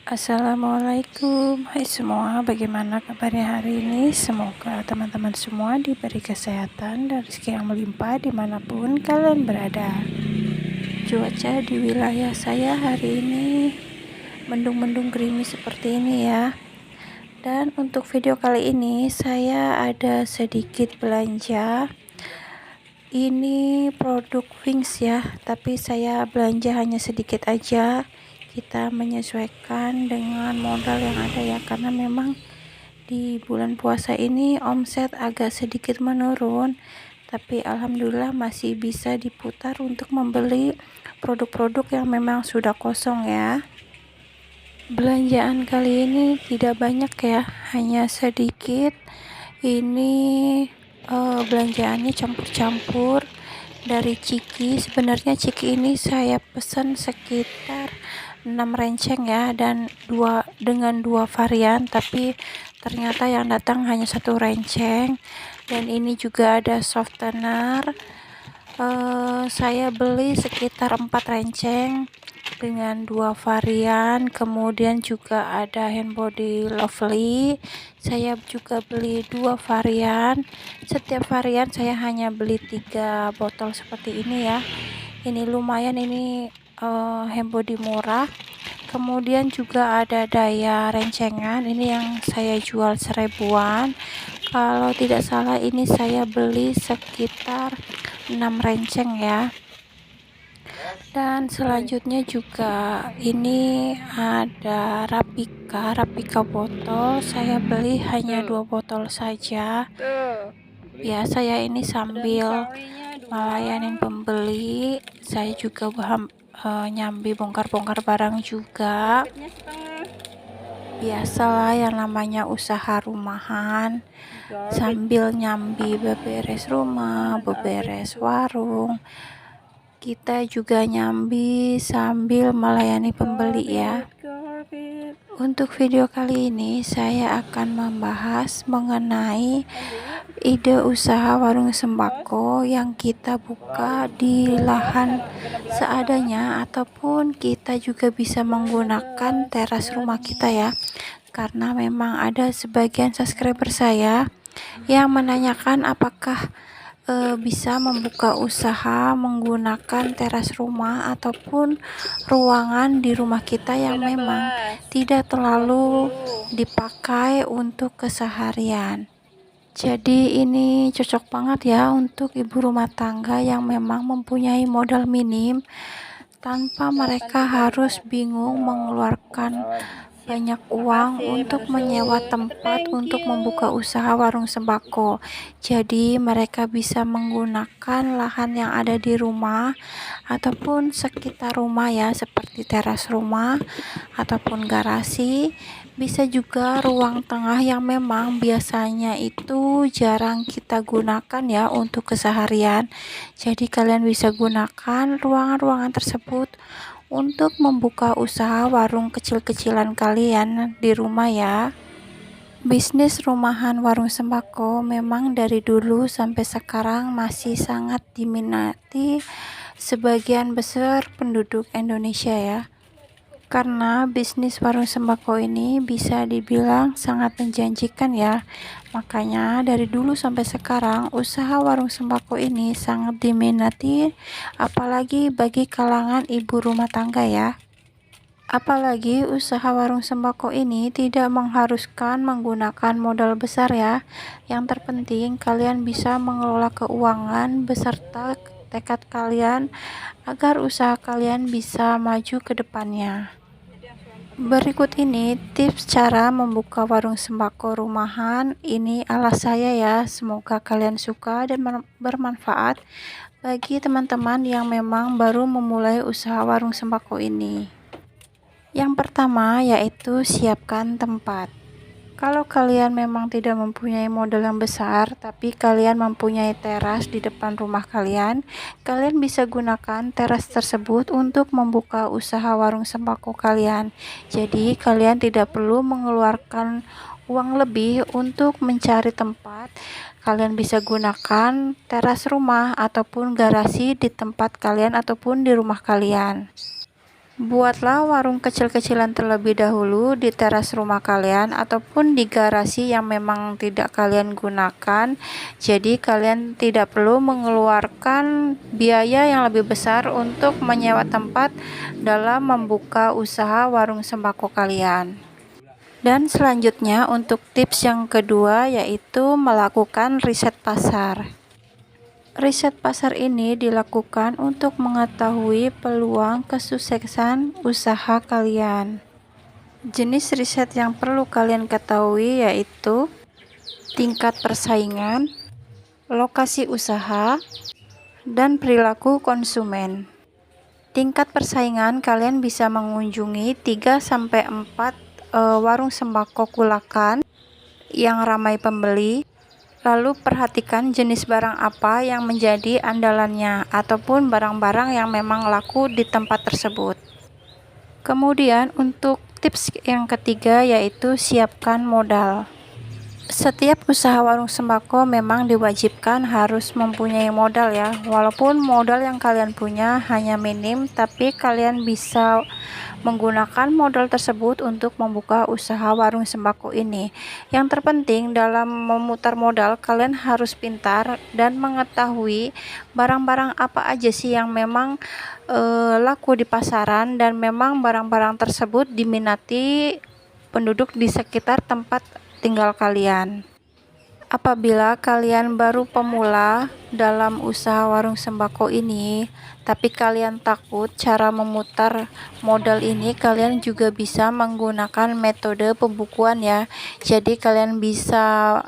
Assalamualaikum, hai semua, bagaimana kabarnya hari ini? Semoga teman-teman semua diberi kesehatan dan rezeki yang melimpah dimanapun kalian berada. Cuaca di wilayah saya hari ini mendung-mendung gerimis seperti ini ya. Dan untuk video kali ini saya ada sedikit belanja. Ini produk Wings ya, tapi saya belanja hanya sedikit aja. Kita menyesuaikan dengan modal yang ada ya, karena memang di bulan puasa ini omset agak sedikit menurun, tapi alhamdulillah masih bisa diputar untuk membeli produk-produk yang memang sudah kosong ya. Belanjaan kali ini tidak banyak ya, hanya sedikit. Ini belanjaannya campur-campur dari Ciki. Sebenarnya Ciki ini saya pesan sekitar 6 renceng ya, dan dengan dua varian, tapi ternyata yang datang hanya satu renceng. Dan ini juga ada softener, saya beli sekitar 4 renceng dengan dua varian. Kemudian juga ada hand body lovely, saya juga beli dua varian. Setiap varian saya hanya beli 3 botol seperti ini ya. Ini lumayan, ini hand body murah. Kemudian juga ada daya rencengan, ini yang saya jual 1000-an. Kalau tidak salah ini saya beli sekitar 6 renceng ya. Dan selanjutnya juga ini ada Rapika botol, saya beli hanya 2 botol saja ya. Saya ini sambil melayanin pembeli, saya juga nyambi bongkar-bongkar barang juga. Biasalah yang namanya usaha rumahan, sambil nyambi beberes rumah, beberes warung, kita juga nyambi sambil melayani pembeli ya. Untuk video kali ini saya akan membahas mengenai ide usaha warung sembako yang kita buka di lahan seadanya, ataupun kita juga bisa menggunakan teras rumah kita ya. Karena memang ada sebagian subscriber saya yang menanyakan apakah bisa membuka usaha menggunakan teras rumah ataupun ruangan di rumah kita yang memang tidak terlalu dipakai untuk keseharian. Jadi ini cocok banget ya untuk ibu rumah tangga yang memang mempunyai modal minim, tanpa mereka harus bingung mengeluarkan banyak uang untuk menyewa tempat untuk membuka usaha warung sembako. Jadi mereka bisa menggunakan lahan yang ada di rumah ataupun sekitar rumah ya, seperti teras rumah ataupun garasi. Bisa juga ruang tengah yang memang biasanya itu jarang kita gunakan ya untuk keseharian. Jadi kalian bisa gunakan ruangan-ruangan tersebut untuk membuka usaha warung kecil-kecilan kalian di rumah ya. Bisnis rumahan warung sembako memang dari dulu sampai sekarang masih sangat diminati sebagian besar penduduk Indonesia ya. Karena bisnis warung sembako ini bisa dibilang sangat menjanjikan ya. Makanya dari dulu sampai sekarang usaha warung sembako ini sangat diminati, apalagi bagi kalangan ibu rumah tangga ya. Apalagi usaha warung sembako ini tidak mengharuskan menggunakan modal besar ya. Yang terpenting kalian bisa mengelola keuangan beserta tekad kalian agar usaha kalian bisa maju ke depannya. Berikut ini tips cara membuka warung sembako rumahan. Ini ala saya ya, semoga kalian suka dan bermanfaat bagi teman-teman yang memang baru memulai usaha warung sembako ini. Yang pertama yaitu siapkan tempat. Kalau kalian memang tidak mempunyai modal yang besar, tapi kalian mempunyai teras di depan rumah kalian bisa gunakan teras tersebut untuk membuka usaha warung sembako kalian. Jadi kalian tidak perlu mengeluarkan uang lebih untuk mencari tempat. Kalian bisa gunakan teras rumah ataupun garasi di tempat kalian ataupun di rumah kalian. Buatlah warung kecil-kecilan terlebih dahulu di teras rumah kalian ataupun di garasi yang memang tidak kalian gunakan. Jadi kalian tidak perlu mengeluarkan biaya yang lebih besar untuk menyewa tempat dalam membuka usaha warung sembako kalian. Dan selanjutnya untuk tips yang kedua yaitu melakukan riset pasar. Riset pasar ini dilakukan untuk mengetahui peluang kesuksesan usaha kalian. Jenis riset yang perlu kalian ketahui yaitu tingkat persaingan, lokasi usaha, dan perilaku konsumen. Tingkat persaingan kalian bisa mengunjungi 3-4 warung sembako kulakan yang ramai pembeli. Lalu perhatikan jenis barang apa yang menjadi andalannya ataupun barang-barang yang memang laku di tempat tersebut. Kemudian untuk tips yang ketiga yaitu siapkan modal. Setiap usaha warung sembako memang diwajibkan harus mempunyai modal ya. Walaupun modal yang kalian punya hanya minim, tapi kalian bisa menggunakan modal tersebut untuk membuka usaha warung sembako ini. Yang terpenting dalam memutar modal, kalian harus pintar dan mengetahui barang-barang apa aja sih yang memang laku di pasaran dan memang barang-barang tersebut diminati penduduk di sekitar tempat tinggal kalian. Apabila kalian baru pemula dalam usaha warung sembako ini, tapi kalian takut cara memutar modal ini, kalian juga bisa menggunakan metode pembukuan ya. Jadi kalian bisa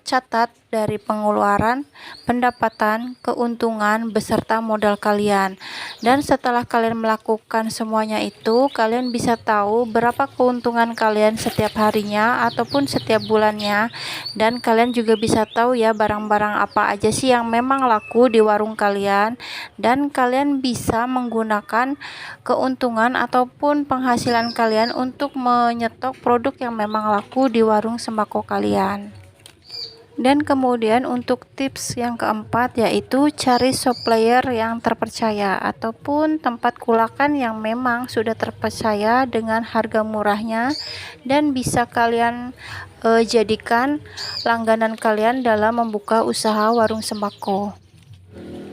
catat dari pengeluaran, pendapatan, keuntungan beserta modal kalian. Dan setelah kalian melakukan semuanya itu, kalian bisa tahu berapa keuntungan kalian setiap harinya ataupun setiap bulannya. Dan kalian juga bisa tahu ya barang-barang apa aja sih yang memang laku di warung kalian, dan kalian bisa menggunakan keuntungan ataupun penghasilan kalian untuk menyetok produk yang memang laku di warung sembako kalian. Dan kemudian untuk tips yang keempat yaitu cari supplier yang terpercaya ataupun tempat kulakan yang memang sudah terpercaya dengan harga murahnya dan bisa kalian jadikan langganan kalian dalam membuka usaha warung sembako.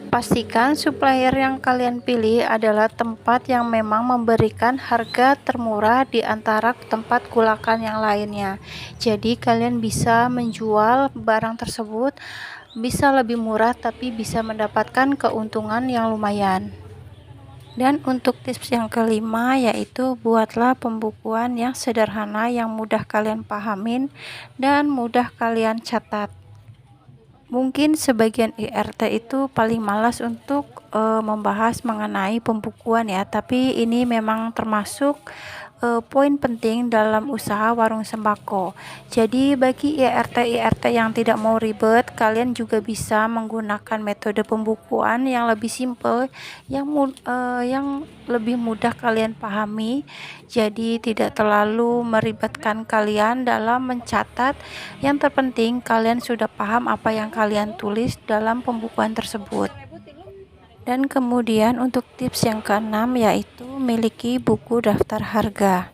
Pastikan supplier yang kalian pilih adalah tempat yang memang memberikan harga termurah di antara tempat kulakan yang lainnya. Jadi kalian bisa menjual barang tersebut bisa lebih murah tapi bisa mendapatkan keuntungan yang lumayan. Dan untuk tips yang kelima yaitu buatlah pembukuan yang sederhana yang mudah kalian pahamin dan mudah kalian catat. Mungkin sebagian IRT itu paling malas untuk membahas mengenai pembukuan ya, tapi ini memang termasuk poin penting dalam usaha warung sembako. Jadi bagi IRT yang tidak mau ribet, kalian juga bisa menggunakan metode pembukuan yang lebih simple, yang lebih mudah kalian pahami. Jadi tidak terlalu meribetkan kalian dalam mencatat. Yang terpenting kalian sudah paham apa yang kalian tulis dalam pembukuan tersebut. Dan kemudian untuk tips yang keenam yaitu miliki buku daftar harga.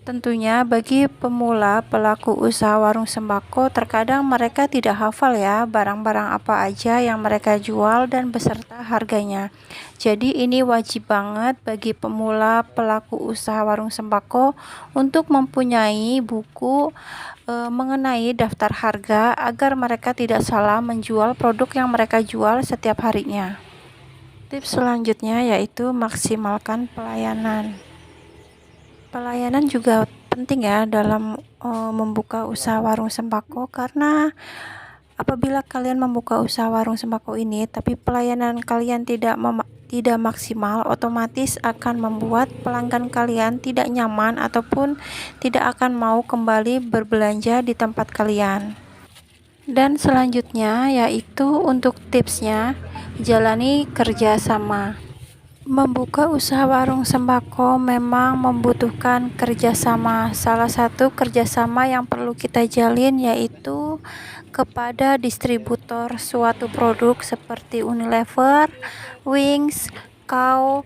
Tentunya bagi pemula pelaku usaha warung sembako terkadang mereka tidak hafal ya barang-barang apa aja yang mereka jual dan beserta harganya. Jadi ini wajib banget bagi pemula pelaku usaha warung sembako untuk mempunyai buku mengenai daftar harga agar mereka tidak salah menjual produk yang mereka jual setiap harinya. Tips selanjutnya yaitu maksimalkan pelayanan. Pelayanan juga penting ya dalam membuka usaha warung sembako, karena apabila kalian membuka usaha warung sembako ini tapi pelayanan kalian tidak maksimal, otomatis akan membuat pelanggan kalian tidak nyaman ataupun tidak akan mau kembali berbelanja di tempat kalian. Dan selanjutnya yaitu untuk tipsnya, jalani kerjasama. Membuka usaha warung sembako memang membutuhkan kerjasama. Salah satu kerjasama yang perlu kita jalin yaitu kepada distributor suatu produk seperti Unilever, Wings, Cow,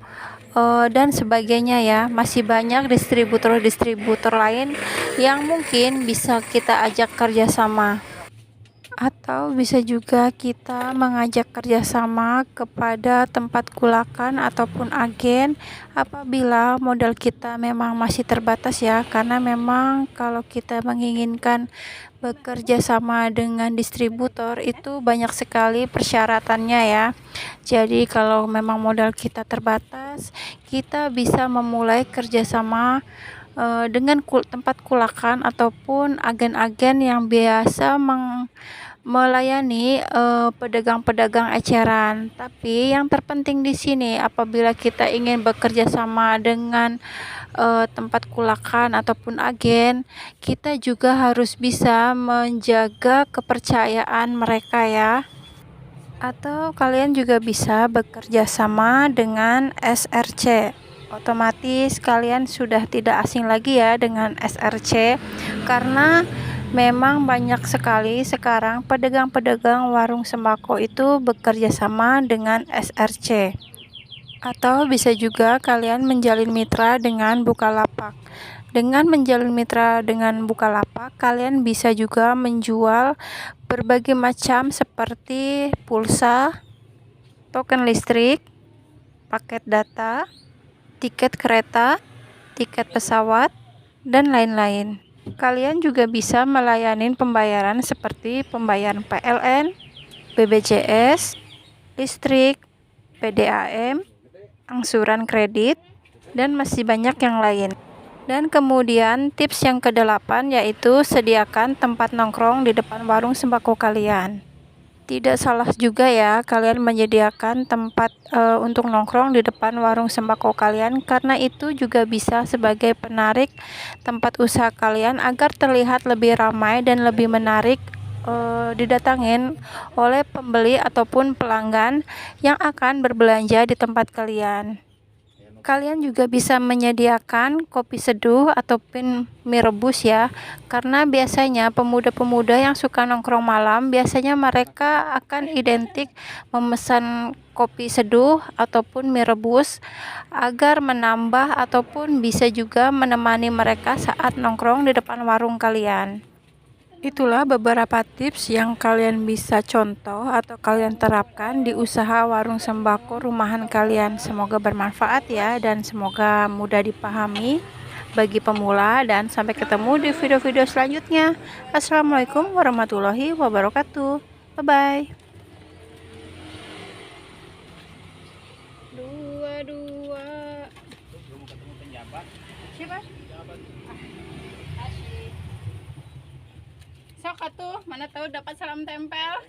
dan sebagainya ya. Masih banyak distributor-distributor lain yang mungkin bisa kita ajak kerjasama. Atau bisa juga kita mengajak kerjasama kepada tempat kulakan ataupun agen apabila modal kita memang masih terbatas ya, karena memang kalau kita menginginkan bekerja sama dengan distributor itu banyak sekali persyaratannya ya. Jadi kalau memang modal kita terbatas, kita bisa memulai kerjasama dengan tempat kulakan ataupun agen-agen yang biasa melayani pedagang-pedagang eceran. Tapi yang terpenting di sini apabila kita ingin bekerja sama dengan tempat kulakan ataupun agen, kita juga harus bisa menjaga kepercayaan mereka ya. Atau kalian juga bisa bekerja sama dengan SRC. Otomatis kalian sudah tidak asing lagi ya dengan SRC, karena memang banyak sekali sekarang pedagang-pedagang warung sembako itu bekerja sama dengan SRC. Atau bisa juga kalian menjalin mitra dengan Bukalapak. Dengan menjalin mitra dengan Bukalapak, kalian bisa juga menjual berbagai macam seperti pulsa, token listrik, paket data, tiket kereta, tiket pesawat, dan lain-lain. Kalian juga bisa melayani pembayaran seperti pembayaran PLN, BPJS, listrik, PDAM, angsuran kredit, dan masih banyak yang lain. Dan kemudian tips yang ke-8 yaitu sediakan tempat nongkrong di depan warung sembako kalian. Tidak salah juga ya kalian menyediakan tempat untuk nongkrong di depan warung sembako kalian, karena itu juga bisa sebagai penarik tempat usaha kalian agar terlihat lebih ramai dan lebih menarik didatangin oleh pembeli ataupun pelanggan yang akan berbelanja di tempat kalian. Kalian juga bisa menyediakan kopi seduh ataupun mie rebus ya, karena biasanya pemuda-pemuda yang suka nongkrong malam biasanya mereka akan identik memesan kopi seduh ataupun mie rebus agar menambah ataupun bisa juga menemani mereka saat nongkrong di depan warung kalian. Itulah beberapa tips yang kalian bisa contoh atau kalian terapkan di usaha warung sembako rumahan kalian. Semoga bermanfaat ya, dan semoga mudah dipahami bagi pemula, dan sampai ketemu di video-video selanjutnya. Assalamualaikum warahmatullahi wabarakatuh. Bye-bye. Dua. Siapa? Sok atuh, mana tahu dapat salam tempel.